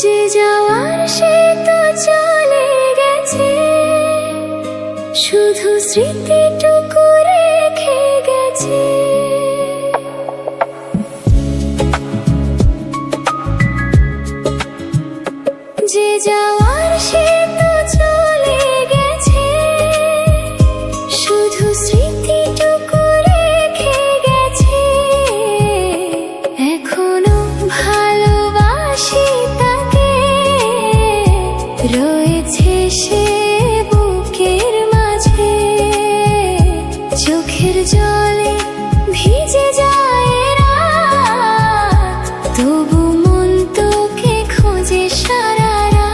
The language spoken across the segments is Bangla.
যে যাওয়ার সে তো চলে গেছে, শুধু স্মৃতিটুকু রেখে গেছে। যে যাওয়ার সে তো চলে গেছে, শুধু স্মৃতিটুকু রেখে গেছে। এখনো ভালোবাসি তাকে, রয়েছে সে বুকের মাঝে। চোখের জলে ভিজে যায় রাত, তবু মন তোকে খোঁজে সারা রাত।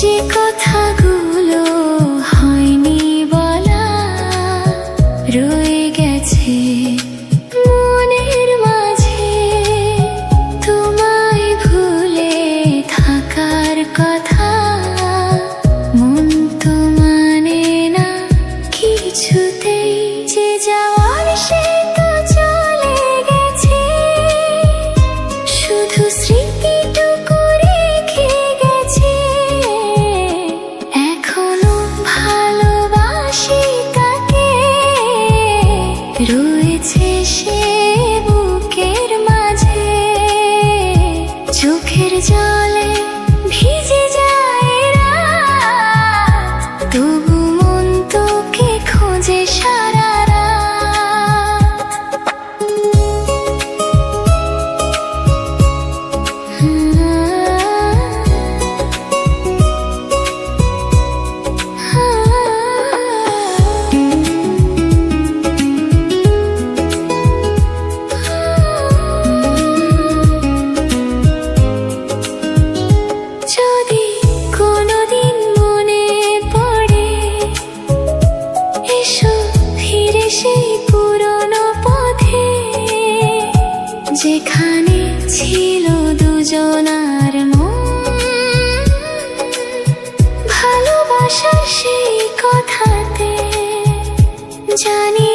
যে কথাগুলো হয়নি বলা, রয়ে গেছে মনের মাঝে। তোমায় ভুলে থাকার কথা মন তো মানে না কিছুতেই। যে যাওয়ার সে তো চলে গেছে, শুধু স্মৃতিটুকু রেখে গেছে। এখনো ভালোবাসি তাকে, রয়েছে সে বুকের মাঝে। চোখের জলে ভিজে যায় রাত, তবু মন তোকে খোঁজে সারা যদি কোনোদিন মনে পড়ে, এসো ফিরে সেই পুরনো পথে। যেখানে ছিল দুজনার মন, ভালোবাসার সেই কথাতে। জানি